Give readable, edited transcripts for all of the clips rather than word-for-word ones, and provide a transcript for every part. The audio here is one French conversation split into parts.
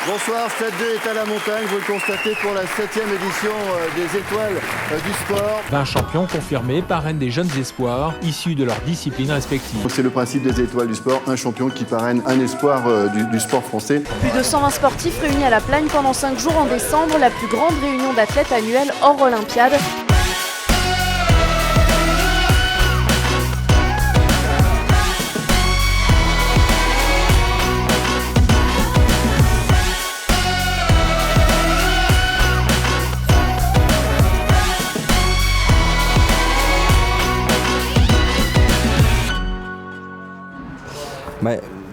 Bonsoir, Stade 2 est à la montagne, vous le constatez pour la 7e édition des Étoiles du sport. 20 champions confirmés parrainent des jeunes espoirs issus de leurs disciplines respectives. C'est le principe des Étoiles du sport, un champion qui parraine un espoir du sport français. Plus de 120 sportifs réunis à la Plagne pendant 5 jours en décembre, la plus grande réunion d'athlètes annuelle hors Olympiade.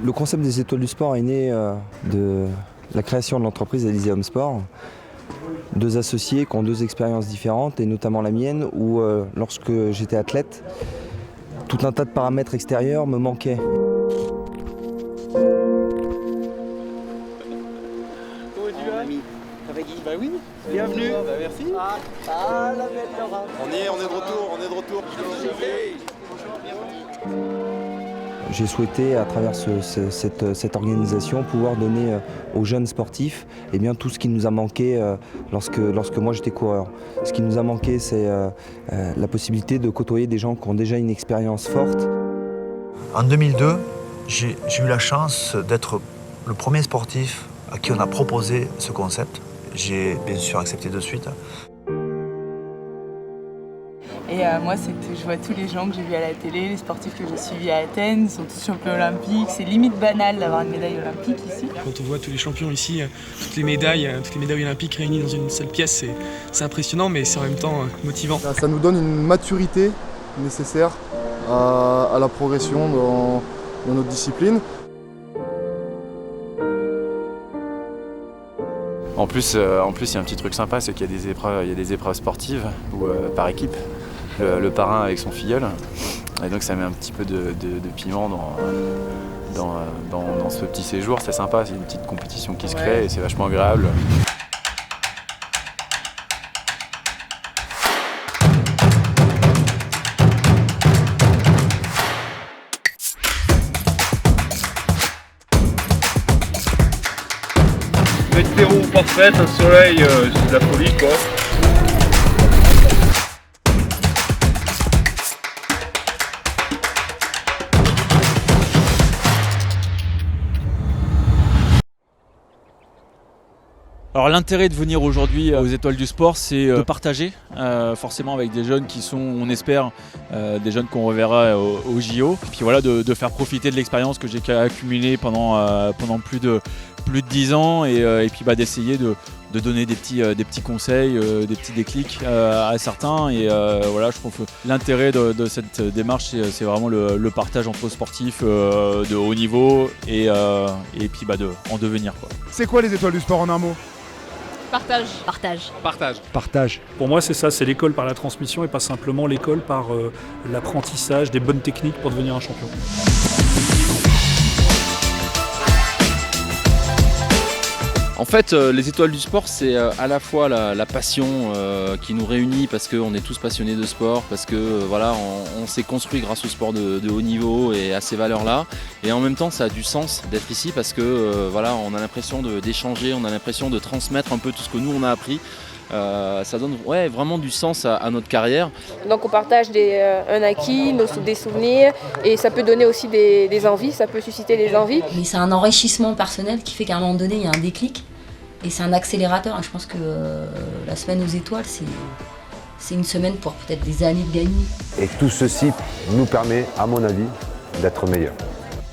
Le concept des Étoiles du sport est né de la création de l'entreprise Elyséum Sport. Deux associés qui ont deux expériences différentes, et notamment la mienne, où lorsque j'étais athlète, tout un tas de paramètres extérieurs me manquaient. Comment tu vas, ami? Ça va, Guy? Bah oui, bienvenue. Bah merci. La belle Laura. On est de retour. J'ai souhaité, à travers cette organisation, pouvoir donner aux jeunes sportifs tout ce qui nous a manqué lorsque moi j'étais coureur. Ce qui nous a manqué, c'est la possibilité de côtoyer des gens qui ont déjà une expérience forte. En 2002, j'ai eu la chance d'être le premier sportif à qui on a proposé ce concept. J'ai bien sûr accepté de suite. Et moi, je vois tous les gens que j'ai vus à la télé, les sportifs que j'ai suivis à Athènes, ils sont tous champions olympiques. C'est limite banal d'avoir une médaille olympique ici. Quand on voit tous les champions ici, toutes les médailles olympiques réunies dans une seule pièce, c'est impressionnant, mais c'est en même temps motivant. Ça nous donne une maturité nécessaire à la progression dans notre discipline. En plus, il y a un petit truc sympa, c'est qu'il y a des épreuves sportives par équipe. Le parrain avec son filleul. Et donc ça met un petit peu de piment dans ce petit séjour. C'est sympa, c'est une petite compétition qui se crée et c'est vachement agréable. Météo parfaite, un soleil, c'est de la folie quoi. Alors l'intérêt de venir aujourd'hui aux Étoiles du sport, c'est de partager forcément avec des jeunes qui sont, on espère, des jeunes qu'on reverra au JO. Et puis voilà, de faire profiter de l'expérience que j'ai accumulée pendant plus de 10 ans et puis d'essayer de donner des petits conseils, des petits déclics à certains. Et voilà, je trouve que l'intérêt de cette démarche, c'est vraiment le partage entre sportifs de haut niveau et puis en devenir, quoi. C'est quoi les Étoiles du sport en un mot? Partage. Pour moi, c'est ça, c'est l'école par la transmission et pas simplement l'école par l'apprentissage des bonnes techniques pour devenir un champion. En fait, les Étoiles du sport, c'est à la fois la passion qui nous réunit parce qu'on est tous passionnés de sport, parce que on s'est construit grâce au sport de haut niveau et à ces valeurs-là. Et en même temps, ça a du sens d'être ici parce que on a l'impression d'échanger, on a l'impression de transmettre un peu tout ce que nous on a appris. Ça donne vraiment du sens à notre carrière. Donc on partage un acquis, des souvenirs et ça peut donner aussi des envies, ça peut susciter des envies. Mais c'est un enrichissement personnel qui fait qu'à un moment donné il y a un déclic et c'est un accélérateur. Et je pense que la semaine aux étoiles c'est une semaine pour peut-être des années de gagner. Et tout ceci nous permet, à mon avis, d'être meilleurs.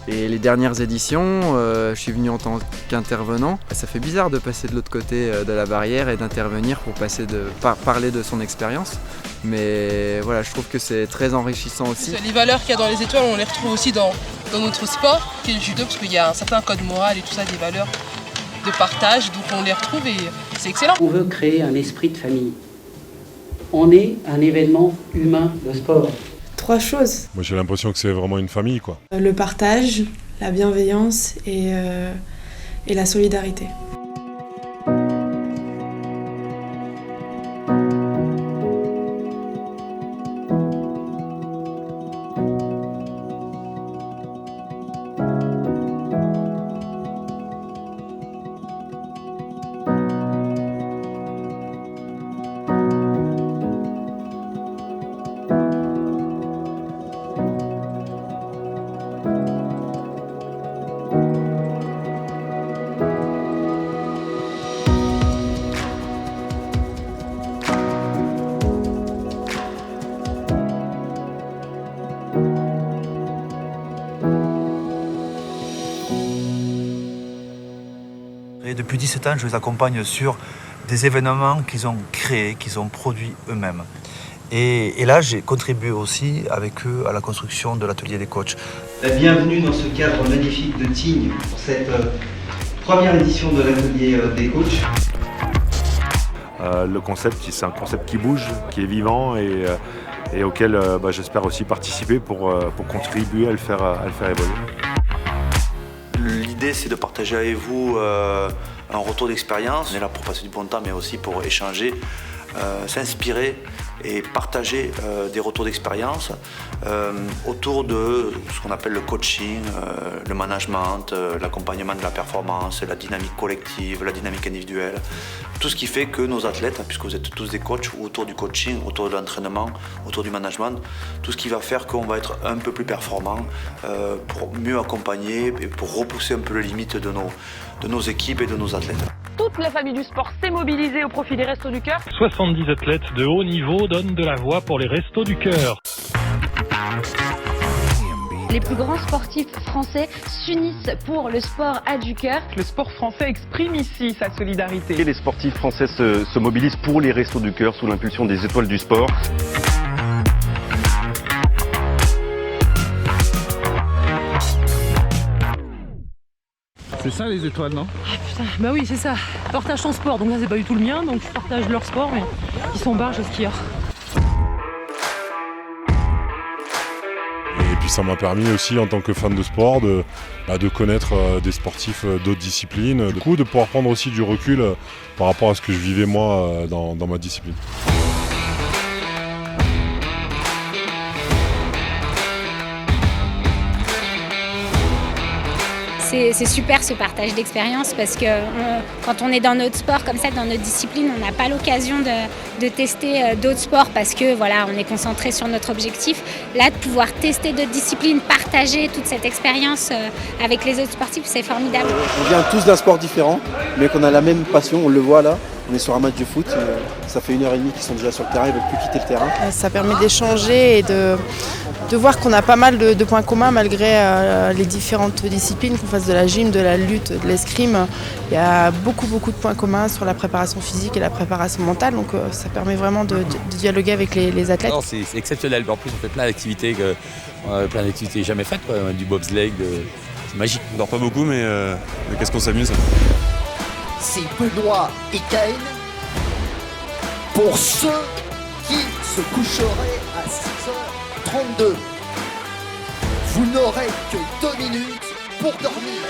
Et les dernières éditions, je suis venu en tant qu'intervenant. Ça fait bizarre de passer de l'autre côté de la barrière et d'intervenir pour parler de son expérience. Mais voilà, je trouve que c'est très enrichissant aussi. Les valeurs qu'il y a dans les étoiles, on les retrouve aussi dans notre sport, qui est le judo, parce qu'il y a un certain code moral et tout ça, des valeurs de partage, donc on les retrouve et c'est excellent. On veut créer un esprit de famille. On est un événement humain de sport. 3 choses. Moi j'ai l'impression que c'est vraiment une famille quoi. Le partage, la bienveillance et la solidarité. Et depuis 17 ans, je les accompagne sur des événements qu'ils ont créés, qu'ils ont produits eux-mêmes. Et là, j'ai contribué aussi avec eux à la construction de l'atelier des coachs. Bienvenue dans ce cadre magnifique de Tignes pour cette première édition de l'atelier des coachs. Le concept, c'est un concept qui bouge, qui est vivant et auquel j'espère aussi participer pour contribuer à le faire évoluer. L'idée, c'est de partager avec vous un retour d'expérience. On est là pour passer du bon temps, mais aussi pour échanger, s'inspirer et partager des retours d'expérience autour de ce qu'on appelle le coaching, le management, l'accompagnement de la performance, la dynamique collective, la dynamique individuelle. Tout ce qui fait que nos athlètes, puisque vous êtes tous des coachs, autour du coaching, autour de l'entraînement, autour du management, tout ce qui va faire qu'on va être un peu plus performant pour mieux accompagner et pour repousser un peu les limites de nos équipes et de nos athlètes. Toute la famille du sport s'est mobilisée au profit des Restos du Cœur. 70 athlètes de haut niveau donnent de la voix pour les Restos du Cœur. Les plus grands sportifs français s'unissent pour le sport a du cœur. Le sport français exprime ici sa solidarité. Et les sportifs français se mobilisent pour les Restos du Cœur sous l'impulsion des Étoiles du Sport. C'est ça les étoiles, non? Ah putain, bah oui c'est ça. Partage ton sport, donc là c'est pas du tout le mien, donc je partage leur sport, mais ils sont barges les skieurs. Et puis ça m'a permis aussi en tant que fan de sport de connaître des sportifs d'autres disciplines, du coup de pouvoir prendre aussi du recul par rapport à ce que je vivais moi dans ma discipline. C'est super ce partage d'expérience parce que quand on est dans notre sport comme ça, dans notre discipline, on n'a pas l'occasion de tester d'autres sports parce que voilà, on est concentré sur notre objectif. Là, de pouvoir tester d'autres disciplines, partager toute cette expérience avec les autres sportifs, c'est formidable. On vient tous d'un sport différent, mais qu'on a la même passion, on le voit là. On est sur un match de foot, ça fait 1h30 qu'ils sont déjà sur le terrain, ils ne veulent plus quitter le terrain. Ça permet d'échanger et de voir qu'on a pas mal de points communs malgré les différentes disciplines, qu'on fasse de la gym, de la lutte, de l'escrime. Il y a beaucoup de points communs sur la préparation physique et la préparation mentale, donc ça permet vraiment de dialoguer avec les athlètes. C'est exceptionnel, en plus on fait plein d'activités jamais faites, quoi. Du bobsleigh, c'est magique. On dort pas beaucoup mais qu'est-ce qu'on s'amuse. C'est Benoît et Caen pour ceux qui se coucheraient à 6h32. Vous n'aurez que 2 minutes pour dormir.